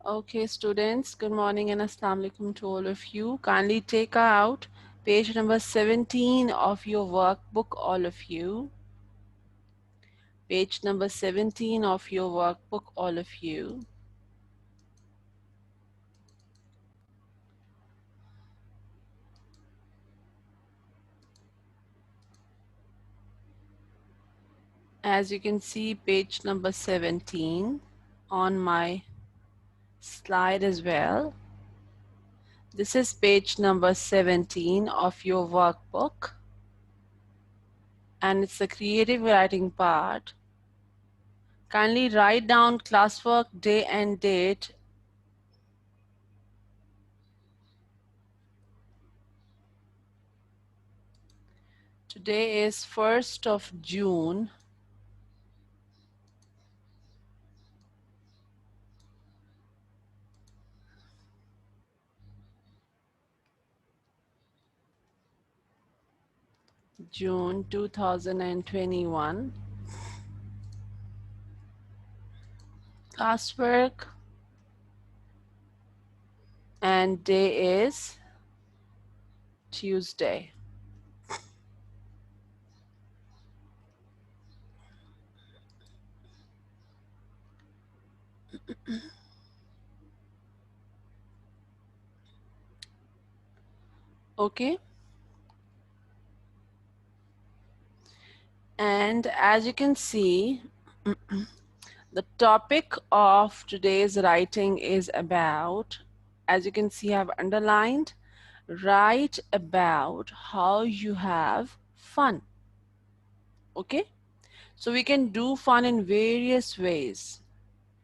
Okay, students, good morning and assalamu alaikum to all of you. Kindly take out page number 17 of your workbook, all of you. Page number 17 of your workbook, all of you. As you can see, page number 17 on my slide as well. This is page number 17 of your workbook, and it's the creative writing part. Kindly write down classwork day and date. Today is 1st of June. June 2021. Classwork and day is Tuesday. Okay. And as you can see, the topic of today's writing is about, as you can see, I've underlined, write about how you have fun. Okay. So we can do fun in various ways.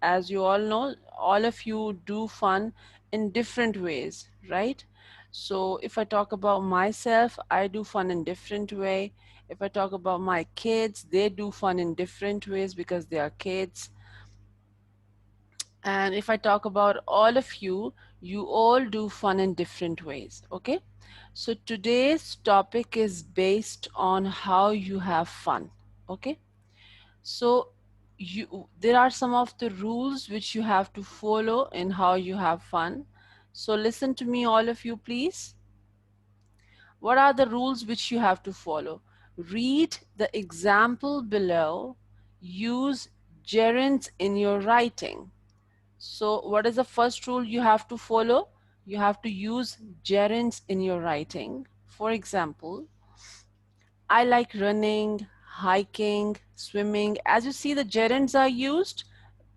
As you all know, all of you do fun in different ways, right? So if I talk about myself, I do fun in different way. If I talk about my kids, they do fun in different ways because they are kids. And if I talk about all of you, you all do fun in different ways, okay? So today's topic is based on how you have fun, okay? So there are some of the rules which you have to follow in how you have fun. So listen to me, all of you, please. What are the rules which you have to follow? Read the example below. Use gerunds in your writing. So what is the first rule you have to follow? You have to use gerunds in your writing. For example, I like running, hiking, swimming. As you see, the gerunds are used.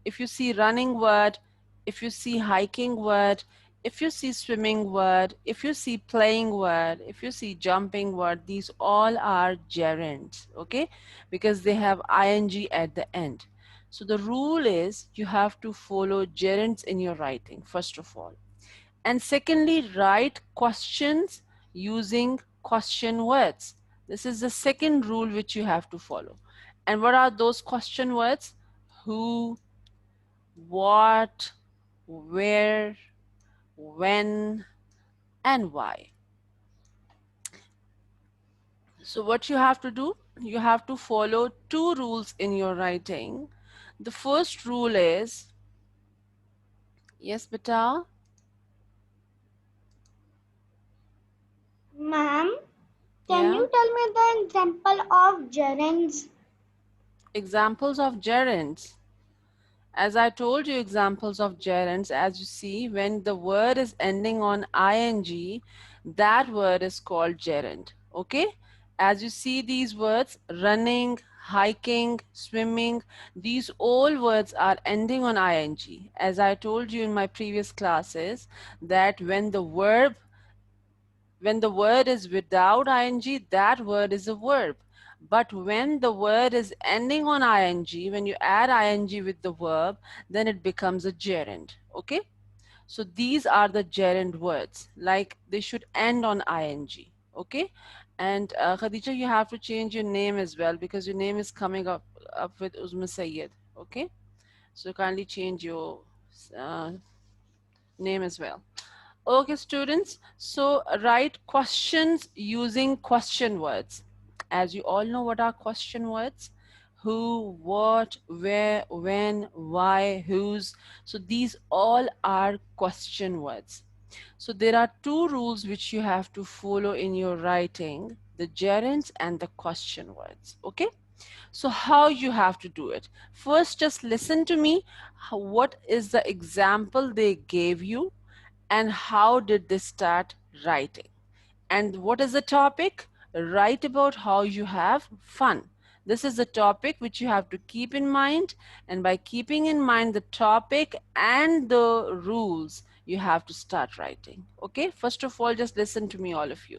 If you see running word, if you see hiking word, if you see swimming word, if you see playing word, if you see jumping word, these all are gerunds, okay? Because they have ing at the end. So the rule is you have to follow gerunds in your writing, first of all. And secondly, write questions using question words. This is the second rule which you have to follow. And what are those question words? Who, what, where, when, and why. So what you have to do, you have to follow two rules in your writing. The first rule is, yes, beta? Ma'am, can Yeah? you tell me the example of gerunds? Examples of gerunds. As I told you, examples of gerunds, as you see, when the word is ending on ing, that word is called gerund. Okay? As you see these words, running, hiking, swimming, these all words are ending on ing. As I told you in my previous classes, that when the word is without ing, that word is a verb. But when the word is ending on ing, when you add ing with the verb, then it becomes a gerund. Okay? So these are the gerund words. Like they should end on ing. Okay? And Khadija, you have to change your name as well because your name is coming up with Uzma Sayyed. Okay? So kindly change your uh, name as well. Okay, students, so write questions using question words. As you all know, what are question words? who, what, where, when, why, whose. So these all are question words. So there are two rules which you have to follow in your writing, the gerunds and the question words. Okay? So how you have to do it? First, just listen to me. What is the example they gave you and how did they start writing? And what is the topic? Write about how you have fun. This is the topic which you have to keep in mind. And by keeping in mind the topic and the rules, you have to start writing. Okay, first of all, just listen to me, all of you.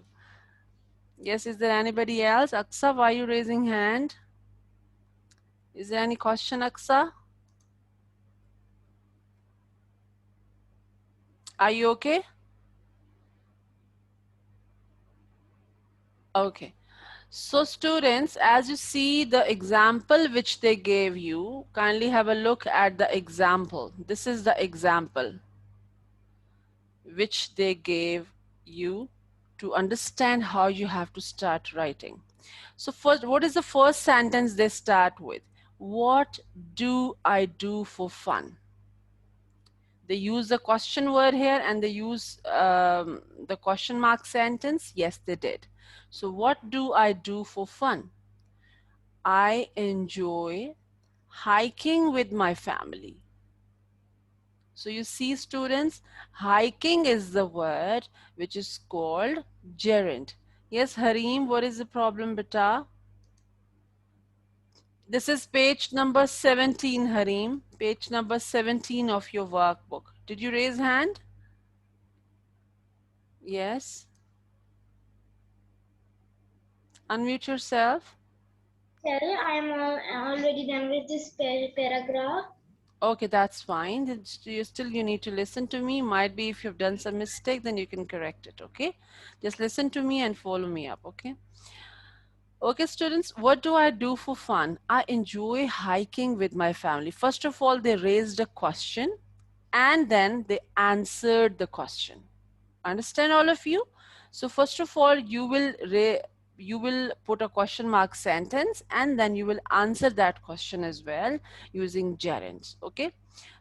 Yes, is there anybody else? Aksa, why are you raising hand? Is there any question, Aksa? Are you okay? Okay. So students, as you see the example which they gave you, kindly have a look at the example. This is the example which they gave you to understand how you have to start writing. So first, what is the first sentence they start with? What do I do for fun? They use the question word here and they use the question mark sentence. Yes, they did. So what do I do for fun? I enjoy hiking with my family. So you see students, hiking is the word which is called gerund. Yes, Harim, what is the problem, beta? This is page number 17, Harim. Page number 17 of your workbook. Did you raise hand? Yes. Unmute yourself. Sir, I am already done with this paragraph. Okay, that's fine. You need to listen to me. Might be if you've done some mistake, then you can correct it, okay? Just listen to me and follow me up, okay? Okay, students, what do I do for fun? I enjoy hiking with my family. First of all, they raised a question and then they answered the question. Understand, all of you? So first of all, you will put a question mark sentence and then you will answer that question as well using gerunds. Okay,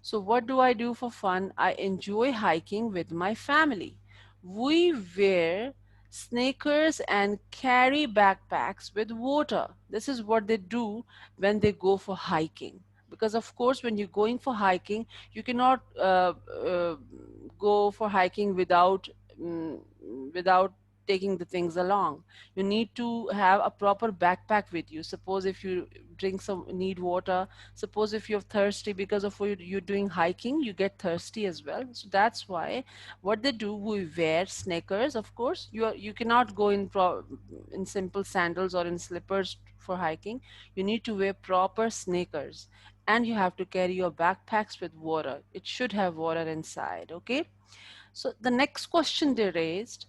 so what do I do for fun? I enjoy hiking with my family. We wear sneakers and carry backpacks with water. This is what they do when they go for hiking, because of course when you're going for hiking you cannot go for hiking mm, without taking the things along. You need to have a proper backpack with you. Suppose if you drink some need water, suppose if you're thirsty because of what you're doing hiking, you get thirsty as well. So that's why what they do, we wear sneakers. Of course you cannot go in simple sandals or in slippers for hiking. You need to wear proper sneakers and you have to carry your backpacks with water. It should have water inside. Okay, so the next question they raised,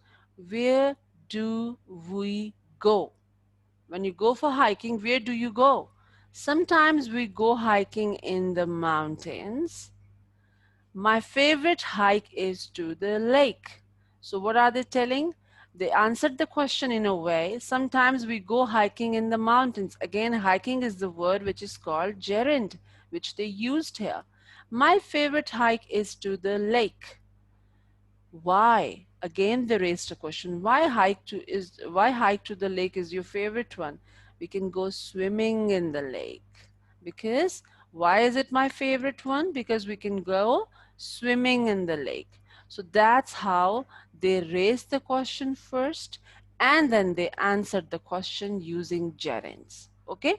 where do we go? When you go for hiking, where do you go? Sometimes we go hiking in the mountains. My favorite hike is to the lake. So what are they telling? They answered the question in a way. Sometimes we go hiking in the mountains. Again, hiking is the word which is called gerund, which they used here. My favorite hike is to the lake. Why? Again, they raised a question. Why hike to the lake is your favorite one? We can go swimming in the lake. Because why is it my favorite one? Because we can go swimming in the lake. So that's how they raised the question first and then they answered the question using gerunds. Okay?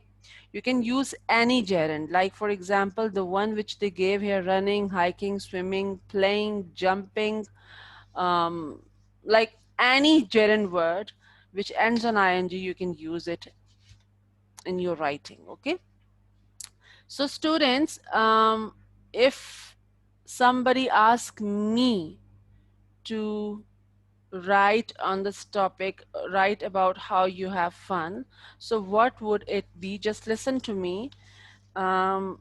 You can use any gerund, like for example, the one which they gave here, running, hiking, swimming, playing, jumping, um, like any gerund word which ends on ing, you can use it in your writing. Okay, so students, if somebody asks me to write on this topic, write about how you have fun, so what would it be? Just listen to me. um,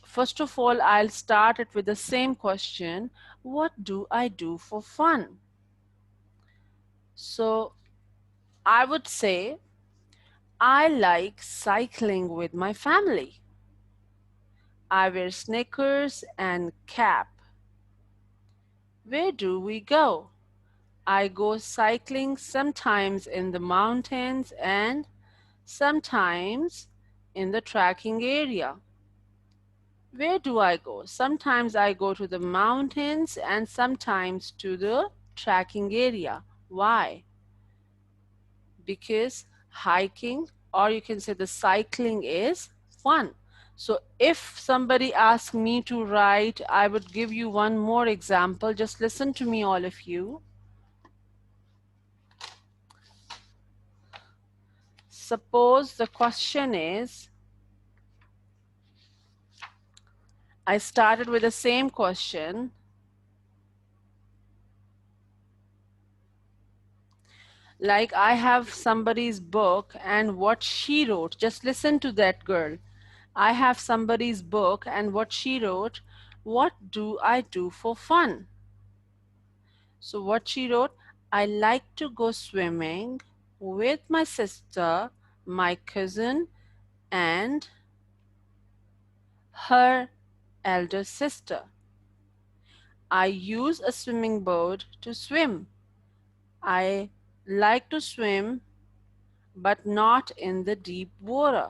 First of all, I'll start it with the same question: what do I do for fun? So I would say I like cycling with my family. I wear sneakers and cap. Where do we go? I go cycling sometimes in the mountains and sometimes in the trekking area. Where do I go? Sometimes I go to the mountains and sometimes to the trekking area. Why? Because hiking, or you can say the cycling, is fun. So if somebody asks me to write, I would give you one more example. Just listen to me, all of you. Suppose the question is, I started with the same question, like I have somebody's book and what she wrote. Just listen to that girl. I have somebody's book and what she wrote. What do I do for fun? So, what she wrote, I like to go swimming with my sister, my cousin, and her elder sister. I use a swimming board to swim. I like to swim, but not in the deep water.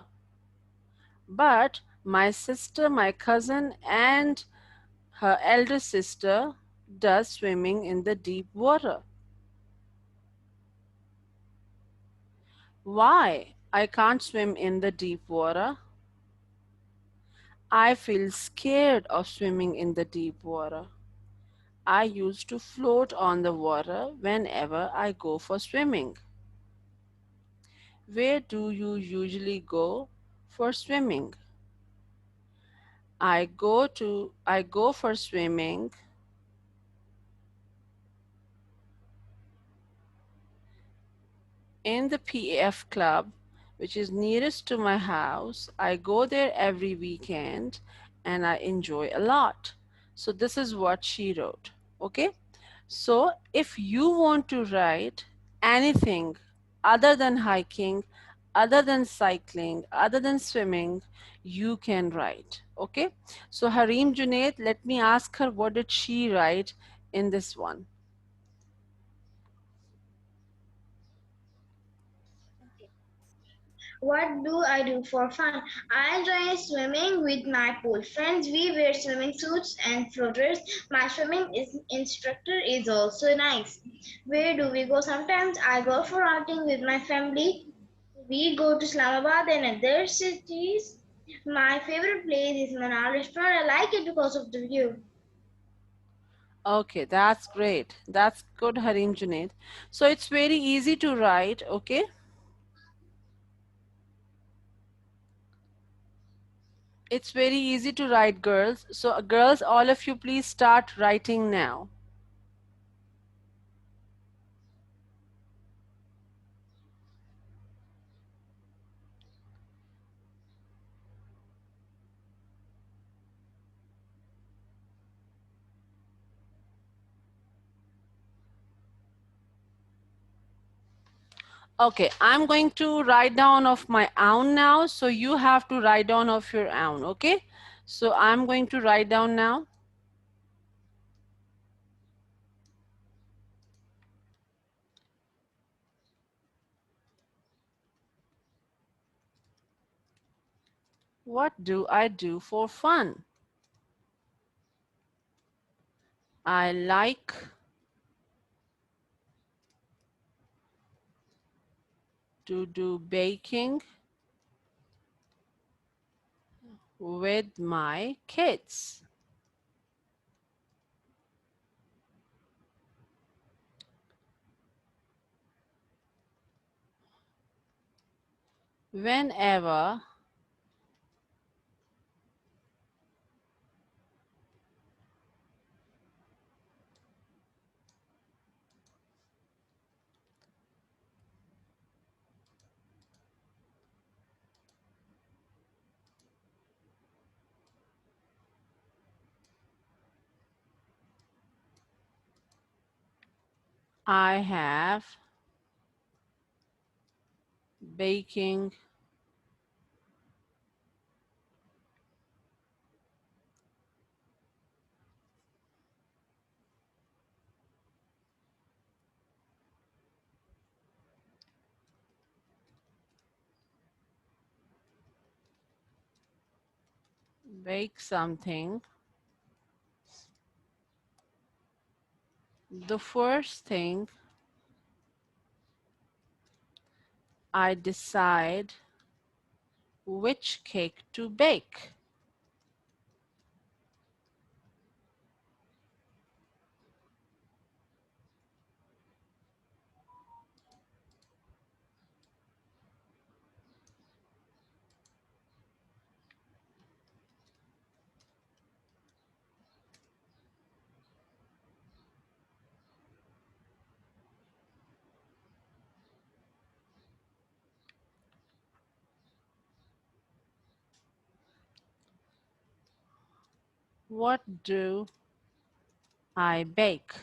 But my sister, my cousin, and her elder sister does swimming in the deep water. Why I can't swim in the deep water? I feel scared of swimming in the deep water. I used to float on the water whenever I go for swimming. Where do you usually go for swimming? I go for swimming in the PAF club, which is nearest to my house. I go there every weekend and I enjoy a lot. So, this is what she wrote. Okay. So, if you want to write anything other than hiking, other than cycling, other than swimming, you can write. Okay. So, Hareem Junaid, let me ask her what did she write in this one. What do I do for fun? I enjoy swimming with my pool friends. We wear swimming suits and floaters. My instructor is also nice. Where do we go? Sometimes I go for outing with my family. We go to Islamabad and other cities. My favorite place is Manal restaurant. I like it because of the view. Okay, that's great. That's good, Harim Junaid. So it's very easy to write, okay? It's very easy to write, girls. So, girls, all of you, please start writing now. Okay, I'm going to write down of my own now. So, you have to write down of your own, okay? So, I'm going to write down now. What do I do for fun? I like to do baking with my kids. Whenever I have baking, bake something, the first thing I decide which cake to bake. What do I bake?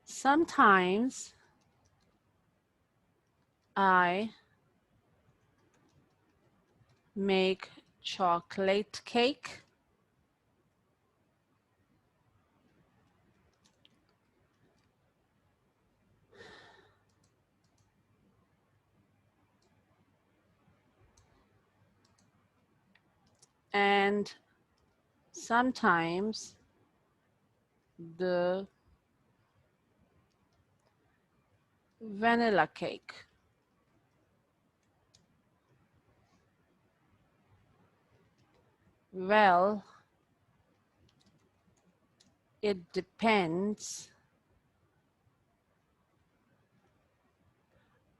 Sometimes I make chocolate cake. And sometimes the vanilla cake. Well, it depends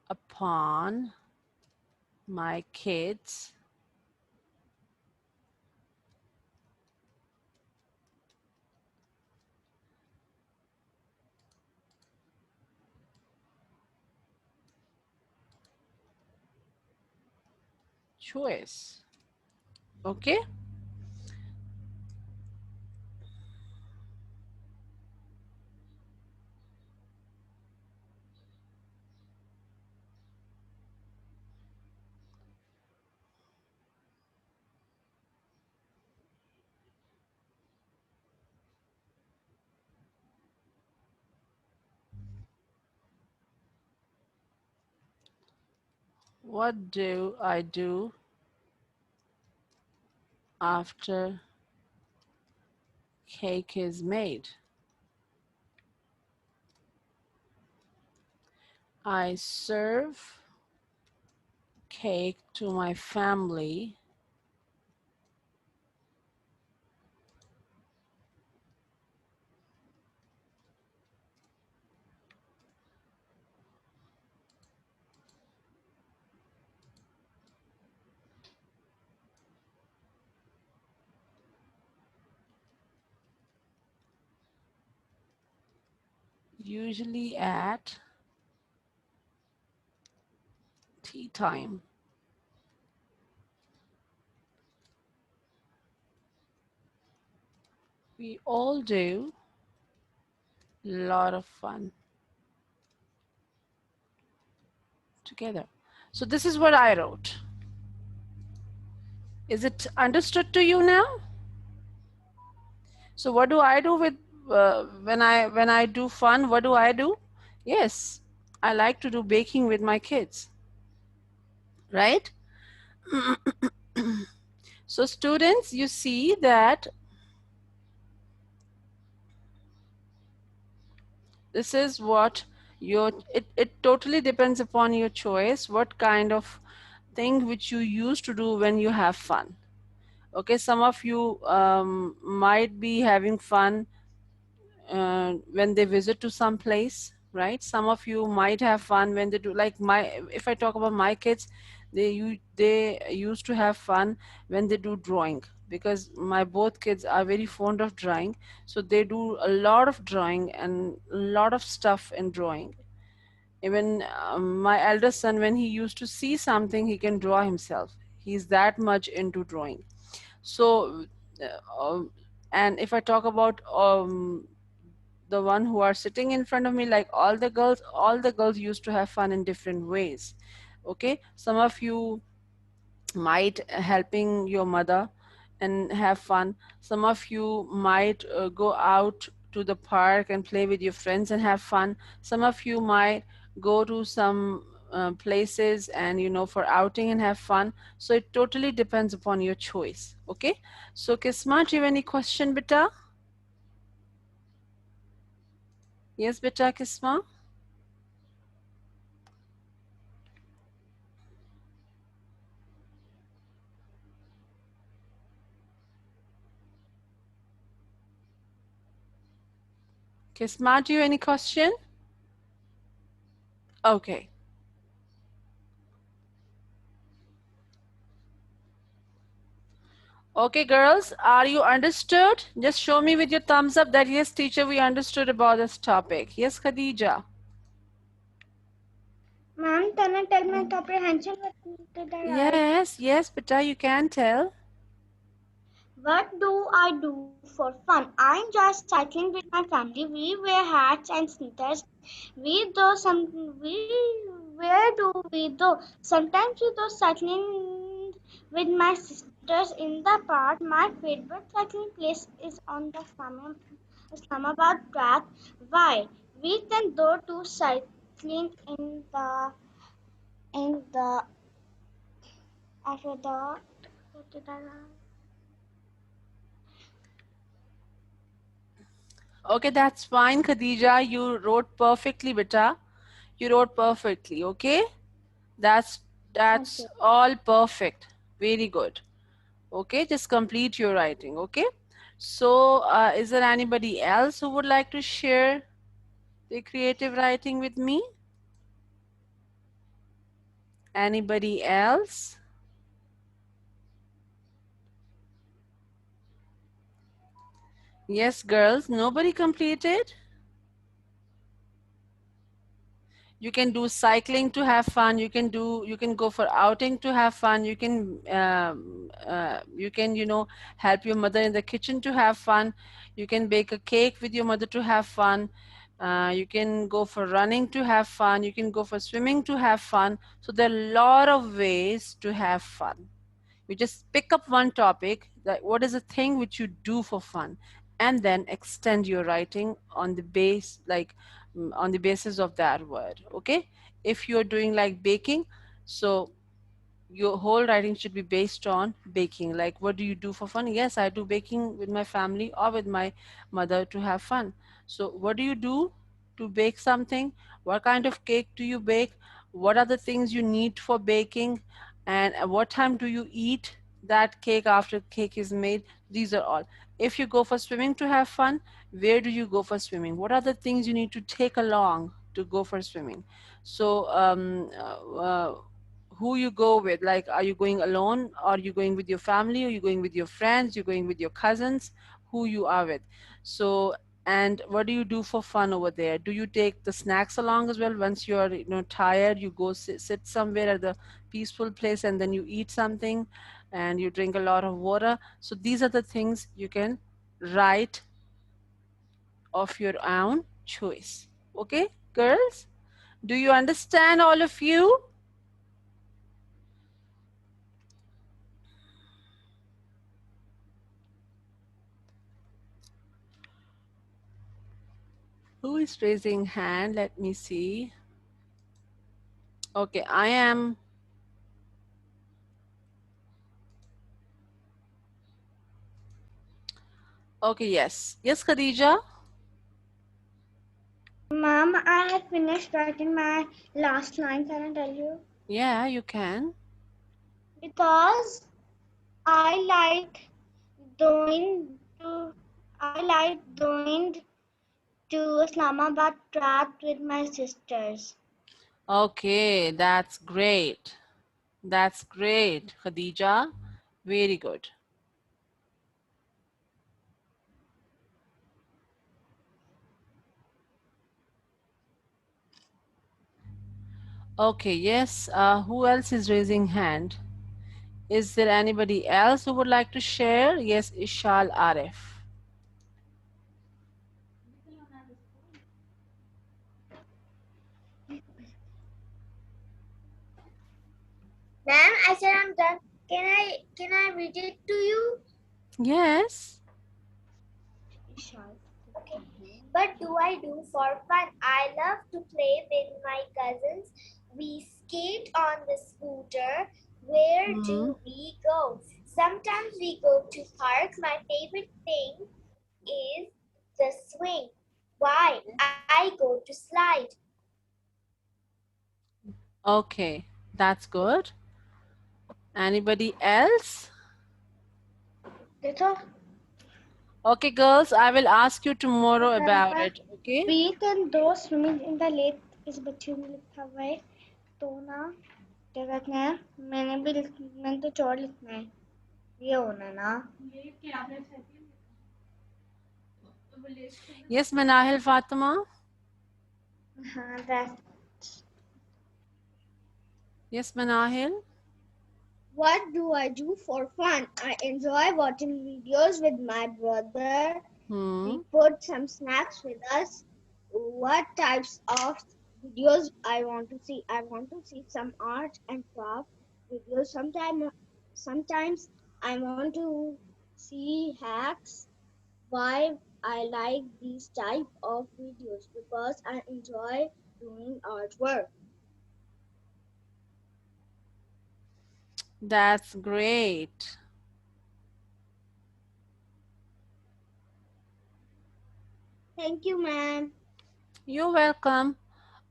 upon my kids' choice. Okay? What do I do after cake is made? I serve cake to my family usually at tea time. We all do a lot of fun together. So this is what I wrote. Is it understood to you now? So what do I do with when I do fun? What do I do? Yes, I like to do baking with my kids, right? So students, you see that this is what your it totally depends upon your choice, what kind of thing which you used to do when you have fun. Okay, some of you might be having fun when they visit to some place, right? Some of you might have fun when they do, like my, if I talk about my kids, they used to have fun when they do drawing, because my both kids are very fond of drawing, so they do a lot of drawing and a lot of stuff in drawing. Even my eldest son, when he used to see something, he can draw himself. He's that much into drawing. So uh, um, and if I talk about the one who are sitting in front of me, like all the girls used to have fun in different ways. Okay, some of you might helping your mother and have fun. Some of you might go out to the park and play with your friends and have fun. Some of you might go to some places and for outing and have fun. So it totally depends upon your choice. Okay, so Kisma, do you have any question, beta? Yes, beta, Kisma. Kisma, do you have any question? Okay. Okay, girls, are you understood? Just show me with your thumbs up that yes, teacher, we understood about this topic. Yes, Khadija. Ma'am, can I tell my comprehension? What did I write? Yes, yes, beta, you can tell. What do I do for fun? I enjoy cycling with my family. We wear hats and sneakers. We do some. We Where do we do? Sometimes we do cycling with my sisters in the park. My favorite cycling place is on the Islamabad track. Why? We can go to cycling in the after the what did I write? Okay, that's fine, Khadija. You wrote perfectly, beta. You wrote perfectly, okay? That's Okay. that's all perfect. Very good. Okay, just complete your writing, okay? So, is there anybody else who would like to share the creative writing with me? Anybody else? Yes, girls, nobody completed? You can do cycling to have fun. You can go for outing to have fun. You can help your mother in the kitchen to have fun. You can bake a cake with your mother to have fun. You can go for running to have fun. You can go for swimming to have fun. So there are a lot of ways to have fun. You just pick up one topic, that what is a thing which you do for fun, and then extend your writing on the base, like on the basis of that word. Okay, if you're doing like baking, so your whole writing should be based on baking. Like, what do you do for fun? Yes, I do baking with my family or with my mother to have fun. So what do you do to bake something? What kind of cake do you bake? What are the things you need for baking? And at what time do you eat that cake after cake is made? These are all. If you go for swimming to have fun, where do you go for swimming? What are the things you need to take along to go for swimming? So who you go with, like, are you going alone, or are you going with your family, or you going with your friends, you're going with your cousins, who you are with. So, and what do you do for fun over there? Do you take the snacks along as well? Once you're tired, you go sit somewhere at the peaceful place, and then you eat something and you drink a lot of water. So these are the things you can write of your own choice. Okay, girls, do you understand, all of you? Who is raising hand? Let me see. Okay, I am. Okay, yes. Yes, Khadija? Ma'am, I have finished writing my last line. Can I tell you? Yeah, you can. Because I like going to I like going to Islamabad track with my sisters. Okay, that's great. That's great, Khadija. Very good. Okay, yes. Who else is raising hand? Is there anybody else who would like to share? Yes, Ishal Arif. Ma'am, I said I'm done. Can I read it to you? Yes. Sure. Okay. What do I do for fun? I love to play with my cousins. We skate on the scooter. Where Hmm. do we go? Sometimes we go to park. My favorite thing is the swing. Why? I go to slide. Okay, that's good. Anybody else? That's all. Okay, girls, I will ask you tomorrow about it. Okay? Preet and those swimming in the lake इस बच्चे ने लिखा हुआ है तो ना क्या कहते हैं मैंने तो चौड़ लिखना है ये होना ना Yes, Manahil Fatima. हाँ that Yes, Manahil. what do I do for fun? I enjoy watching videos with my brother. We Hmm. put some snacks with us. What types of videos I want to see? I want to see some art and craft videos. Sometimes I want to see hacks. Why I like these type of videos because I enjoy doing artwork. That's great. Thank you, ma'am. You're welcome.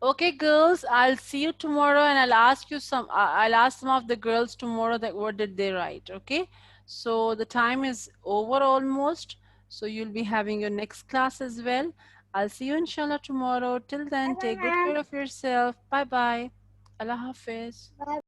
Okay, girls, I'll see you tomorrow and I'll ask you some, I'll ask some of the girls tomorrow that what did they write, okay? So the time is over almost. So you'll be having your next class as well. I'll see you inshallah tomorrow. Till Bye then, bye, take good ma'am. care of yourself. Bye bye. Allah Hafiz. Bye